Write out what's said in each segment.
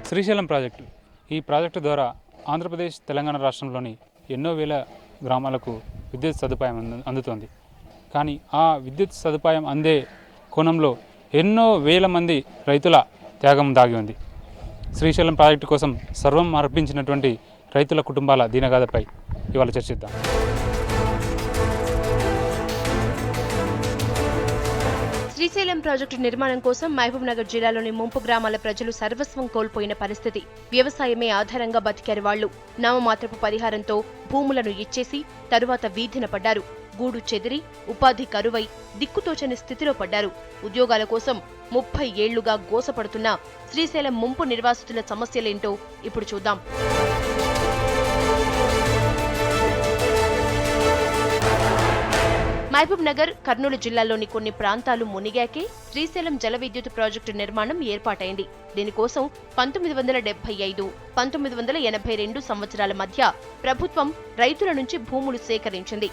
Srisailam project ఈ project ద్వారా ఆంధ్రప్రదేశ్ తెలంగాణ రాష్ట్రంలోని ఎన్నో వేల గ్రామాలకు విద్యుత్ సదుపాయం అందుతోంది. కానీ ఆ విద్యుత్ సదుపాయం అందే కోణంలో ఎన్నో వేల మంది రైతుల త్యాగం దాగి ఉంది. శ్రీశైలం ప్రాజెక్టు కోసం సర్వం అర్పించినటువంటి రైతుల కుటుంబాల దీనగాథపై ఇవాళ చర్చిద్దాం. శ్రీశైలం ప్రాజెక్టు నిర్మాణం కోసం మహబూబ్నగర్ జిల్లాలోని ముంపు గ్రామాల ప్రజలు సర్వస్వం కోల్పోయిన పరిస్థితి. వ్యవసాయమే ఆధారంగా బతికారు వాళ్లు. నామమాత్రపు పరిహారంతో భూములను ఇచ్చేసి తరువాత వీధిన పడ్డారు. గూడు చెదిరి ఉపాధి కరువై దిక్కుతోచని స్థితిలో పడ్డారు. ఉద్యోగాల కోసం 30 ఏళ్లుగా గోసపడుతున్న శ్రీశైలం ముంపు నిర్వాసితుల సమస్యలేంటో ఇప్పుడు చూద్దాం. మహబూబ్ నగర్, కర్నూలు జిల్లాలోని కొన్ని ప్రాంతాలు మునిగాకే శ్రీశైలం జల విద్యుత్ ప్రాజెక్టు నిర్మాణం ఏర్పాటైంది. దీనికోసం 1975, 1982 సంవత్సరాల మధ్య ప్రభుత్వం రైతుల నుంచి భూములు సేకరించింది.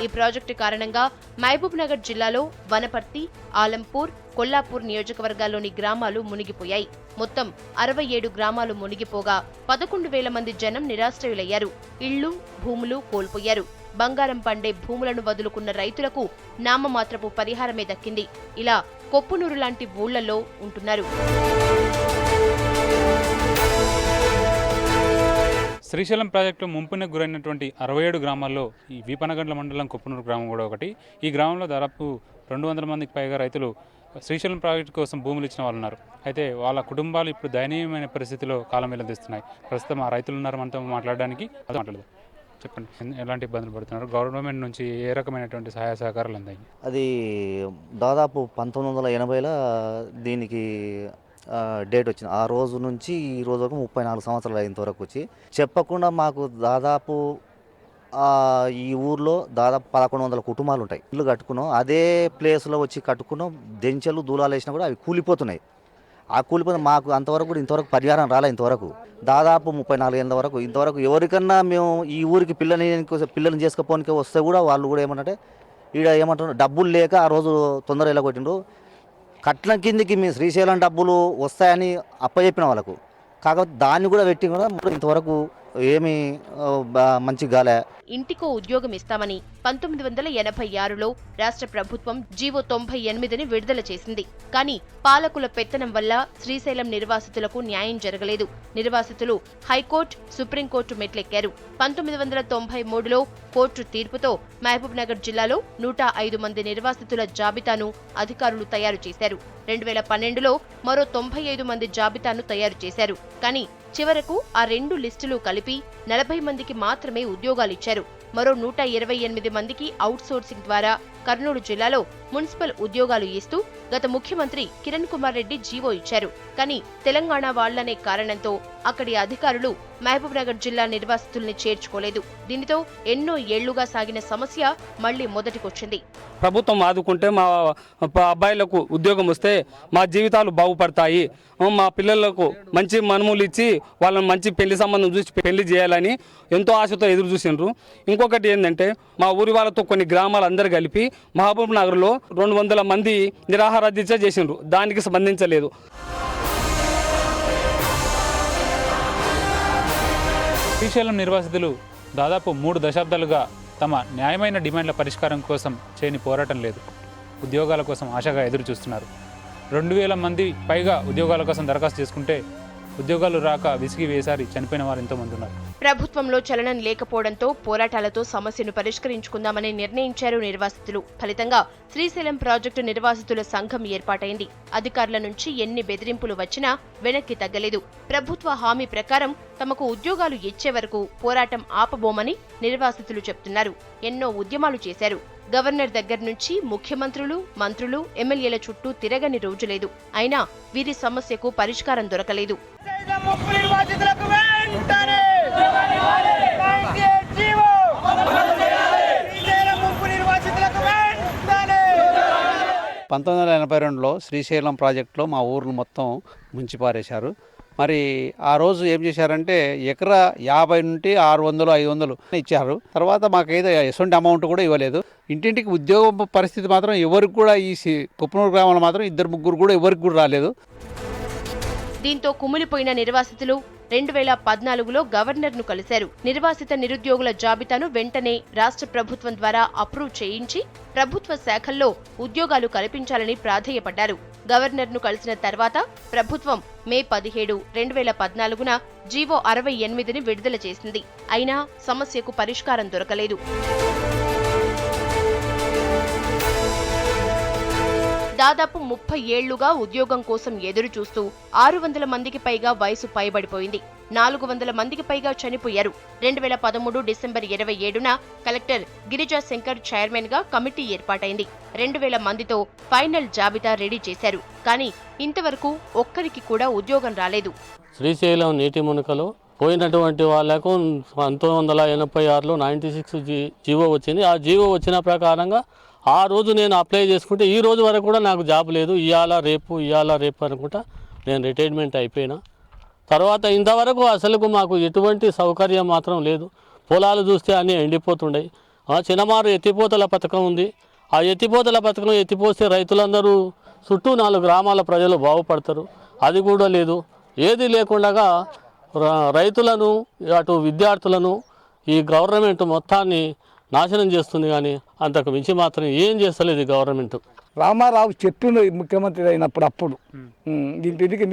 ఈ ప్రాజెక్టు కారణంగా మహబూబ్ నగర్ జిల్లాలో వనపర్తి, ఆలంపూర్, కొల్లాపూర్ నియోజకవర్గాల్లోని గ్రామాలు మునిగిపోయాయి. మొత్తం 67 గ్రామాలు మునిగిపోగా 11,000 మంది జనం నిరాశ్రయులయ్యారు. ఇళ్లు, భూములు కోల్పోయారు. బంగారం పండే భూములను వదులుకున్న రైతులకు నామమాత్రపు పరిహారమే దక్కింది. ఇలా కొప్పునూరు లాంటి ఊళ్లలో ఉంటున్నారు. శ్రీశైలం ప్రాజెక్టు ముంపునకు గురైనటువంటి 67 గ్రామాల్లో ఈ వీపనగండ్ల మండలం కొప్పునూరు గ్రామం కూడా ఒకటి. ఈ గ్రామంలో దాదాపు 200 మందికి పైగా రైతులు శ్రీశైలం ప్రాజెక్టు కోసం భూములు ఇచ్చిన వాళ్ళు ఉన్నారు. అయితే వాళ్ళ కుటుంబాలు ఇప్పుడు దయనీయమైన పరిస్థితిలో కాలం వెల్లదీస్తున్నాయి. ప్రస్తుతం ఆ రైతులు ఉన్నారు మనతో మాట్లాడడానికి. అది మాట్లాడదు. చెప్పండి, ఎలాంటి ఇబ్బందులు పడుతున్నారు? గవర్నమెంట్ నుంచి ఏ రకమైనటువంటి సహాయ సహకారాలు అందాయి? అది దాదాపు 1980లో దీనికి డేట్ వచ్చింది. ఆ రోజు నుంచి ఈ రోజు వరకు 34 సంవత్సరాలు అయిన వరకు వచ్చి చెప్పకుండా మాకు దాదాపు ఈ ఊర్లో దాదాపు 1100 కుటుంబాలు ఉంటాయి. ఇల్లు కట్టుకున్నాం, అదే ప్లేస్లో వచ్చి కట్టుకున్నాం. దెంచెలు దూలాలు వేసినా కూడా అవి కూలిపోతున్నాయి. ఆ కూలిపోతే మాకు అంతవరకు కూడా ఇంతవరకు పరిహారం రాలే. ఇంతవరకు దాదాపు 34 ఏళ్ళ వరకు ఇంతవరకు ఎవరికన్నా మేము ఈ ఊరికి పిల్లల్ని చేసుకుపోనికే వస్తే కూడా వాళ్ళు కూడా ఏమంటే ఈడ ఏమంటారు, డబ్బులు లేక ఆ రోజు తొందరగా వెళ్ళగొట్టిండ్రు. కట్నం కిందికి మీ శ్రీశైలం డబ్బులు వస్తాయని అప్పచెప్పిన వాళ్ళకు, కాకపోతే దాన్ని కూడా పెట్టి కూడా ఇంతవరకు ఏమీ మంచి గాలే. ఇంటికో ఉద్యోగం ఇస్తామని 1986లో రాష్ట్ర ప్రభుత్వం జీవో 98ని విడుదల చేసింది. కానీ పాలకుల పెత్తనం వల్ల శ్రీశైలం నిర్వాసితులకు న్యాయం జరగలేదు. నిర్వాసితులు హైకోర్టు, సుప్రీంకోర్టు మెట్లెక్కారు. 1993లో కోర్టు తీర్పుతో మహబూబ్ నగర్ జిల్లాలో 105 మంది నిర్వాసితుల జాబితాను అధికారులు తయారు చేశారు. 2012లో మరో 95 మంది జాబితాను తయారు చేశారు. కానీ చివరకు ఆ 2 లిస్టులు కలిపి 40 మందికి మాత్రమే ఉద్యోగాలిచ్చారు. మరో 128 మందికి అవుట్సోర్సింగ్ ద్వారా కర్నూలు జిల్లాలో మున్సిపల్ ఉద్యోగాలు ఇస్తూ గత ముఖ్యమంత్రి కిరణ్ కుమార్ రెడ్డి జీవో ఇచ్చారు. కానీ తెలంగాణ వాళ్లనే కారణంతో అక్కడి అధికారులు మహబూబ్ నగర్ జిల్లా నిర్వాసితుల్ని చేర్చుకోలేదు. దీనితో ఎన్నో ఏళ్లుగా సాగిన సమస్య మళ్లీ మొదటికొచ్చింది. ప్రభుత్వం ఆదుకుంటే మా అబ్బాయిలకు ఉద్యోగం వస్తే మా జీవితాలు బాగుపడతాయి, మా పిల్లలకు మంచి మనుములు ఇచ్చి వాళ్ళని మంచి పెళ్లి సంబంధం చూసి పెళ్లి చేయాలని ఎంతో ఆశతో ఎదురు చూసిండ్రు. ఇంకొకటి ఏంటంటే మా ఊరి వాళ్ళతో కొన్ని గ్రామాలు అందరు కలిపి మహబూబ్ నగర్లో 200 మంది నిరాహార దీక్ష చేసిండ్రు. దానికి స్పందించలేదు. శ్రీశైలం నిర్వాసితులు దాదాపు 3 దశాబ్దాలుగా తమ న్యాయమైన డిమాండ్ల పరిష్కారం కోసం చేయని పోరాటం లేదు. ఉద్యోగాల కోసం ఆశగా ఎదురు చూస్తున్నారు. 2000 మంది పైగా ఉద్యోగాల కోసం దరఖాస్తు చేసుకుంటే ఉద్యోగాలు రాక విసిగి వేసారి చనిపోయిన వారు ఎంతోమంది ఉన్నారు. ప్రభుత్వంలో చలనం లేకపోవడంతో పోరాటాలతో సమస్యను పరిష్కరించుకుందామని నిర్ణయించారు నిర్వాసితులు. ఫలితంగా శ్రీశైలం ప్రాజెక్టు నిర్వాసితుల సంఘం ఏర్పాటైంది. అధికారుల నుంచి ఎన్ని బెదిరింపులు వచ్చినా వెనక్కి తగ్గలేదు. ప్రభుత్వ హామీ ప్రకారం తమకు ఉద్యోగాలు ఇచ్చే వరకు పోరాటం ఆపబోమని నిర్వాసితులు చెప్తున్నారు. ఎన్నో ఉద్యమాలు చేశారు. గవర్నర్ దగ్గర నుంచి ముఖ్యమంత్రులు, మంత్రులు, ఎమ్మెల్యేల చుట్టూ తిరగని రోజులేదు. అయినా వీరి సమస్యకు పరిష్కారం దొరకలేదు. పంతొమ్మిది 1982లో శ్రీశైలం ప్రాజెక్టులో మా ఊర్లు మొత్తం ముంచిపారేశారు. మరి ఆ రోజు ఏం చేశారంటే ఎకరా 50 నుండి 600 500 ఇచ్చారు. తర్వాత మాకైతే ఎటువంటి అమౌంట్ కూడా ఇవ్వలేదు. ఇంటింటికి ఉద్యోగ పరిస్థితి మాత్రం ఎవరికి కూడా ఈ కొప్పునూరు గ్రామంలో మాత్రం 2-3 కూడా ఎవరికి కూడా రాలేదు. దీంతో కుమిలిపోయిన నిర్వాసితులు 2014లో గవర్నర్ను కలిశారు. నిర్వాసిత నిరుద్యోగుల జాబితాను వెంటనే రాష్ట్ర ప్రభుత్వం ద్వారా అప్రూవ్ చేయించి ప్రభుత్వ శాఖల్లో ఉద్యోగాలు కల్పించాలని ప్రాధేయపడ్డారు. గవర్నర్ను కలిసిన తర్వాత ప్రభుత్వం మే 17, 2014న జీవో 68ని విడుదల చేసింది. అయినా సమస్యకు పరిష్కారం దొరకలేదు. దాదాపు 30 ఏళ్లుగా ఉద్యోగం కోసం ఎదురు చూస్తూ 600 మందికి పైగా వయసు పైబడిపోయింది. 400 మందికి పైగా చనిపోయారు. 2013 డిసెంబర్ 27న కలెక్టర్ గిరిజా శంకర్ చైర్మన్ గా కమిటీ ఏర్పాటైంది. 2000 మందితో ఫైనల్ జాబితా రెడీ చేశారు. కానీ ఇంతవరకు ఒక్కరికి కూడా ఉద్యోగం రాలేదు. శ్రీశైలం నీటి మునకలో పోయినటువంటి వాళ్లకు 1986లో 96 జీవో వచ్చింది. ఆ జీవో వచ్చిన ప్రకారంగా ఆ రోజు నేను అప్లై చేసుకుంటే ఈ రోజు వరకు కూడా నాకు జాబ్ లేదు. ఇవాళ రేపు అనుకుంటా నేను రిటైర్మెంట్ అయిపోయినా. తర్వాత ఇంతవరకు అసలుకు మాకు ఎటువంటి సౌకర్యం మాత్రం లేదు. పొలాలు చూస్తే అన్నీ ఎండిపోతుండయి. చిన్నమారు ఎత్తిపోతల పథకం ఉంది. ఆ ఎత్తిపోతల పథకం ఎత్తిపోస్తే రైతులందరూ చుట్టూ 4 గ్రామాల ప్రజలు బాగుపడతారు. అది కూడా లేదు. ఏది లేకుండా రైతులను అటు విద్యార్థులను ఈ గవర్నమెంట్ మొత్తాన్ని నాశనం చేస్తుంది. కానీ అంతకు మించి మాత్రం ఏం చేస్తలేదు ఈ గవర్నమెంట్. రామారావు చెప్పిండు ముఖ్యమంత్రి అయినప్పుడు అప్పుడు ఇంటికి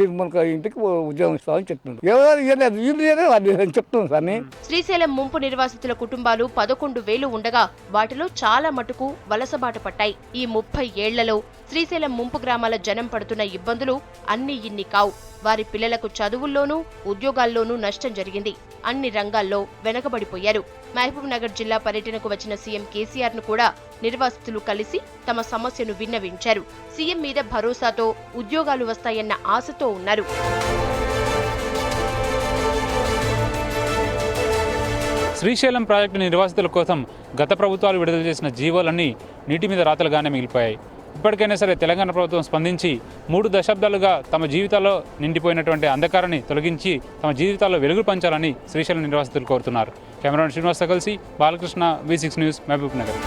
ఇంటికి ఉద్యోగం ఇస్తామని చెప్పిండు. ఎవరు చెప్తుంది సార్. శ్రీశైలం ముంపు నిర్వాసితుల కుటుంబాలు 11,000 ఉండగా వాటిలో చాలా మటుకు వలసబాట పట్టాయి. ఈ 30 ఏళ్లలో శ్రీశైలం ముంపు గ్రామాల జనం పడుతున్న ఇబ్బందులు అన్ని ఇన్ని కావు. వారి పిల్లలకు చదువుల్లోనూ ఉద్యోగాల్లోనూ నష్టం జరిగింది. అన్ని రంగాల్లో వెనకబడిపోయారు. మహబూబ్ నగర్ జిల్లా పర్యటనకు వచ్చిన సీఎం కేసీఆర్ ను కూడా నిర్వాసితులు కలిసి తమ సమస్యను విన్నవించారు. సీఎం మీద భరోసాతో ఉద్యోగాలు వస్తాయన్న ఆశతో ఉన్నారు. శ్రీశైలం ప్రాజెక్టు నిర్వాసితుల కోసం గత ప్రభుత్వాలు విడుదల చేసిన జీవోలన్నీ నీటి మీద రాతలుగానే మిగిలిపోయాయి. ఇప్పటికైనా సరే తెలంగాణ ప్రభుత్వం స్పందించి 3 దశాబ్దాలుగా తమ జీవితాల్లో నిండిపోయినటువంటి అంధకారాన్ని తొలగించి తమ జీవితాల్లో వెలుగు పంచాలని శ్రీశైలం నిర్వాసితులు కోరుతున్నారు. కెమెరామెన్ శ్రీనివాస్తో కలిసి బాలకృష్ణ, V6 న్యూస్, మహబూబ్ నగర్.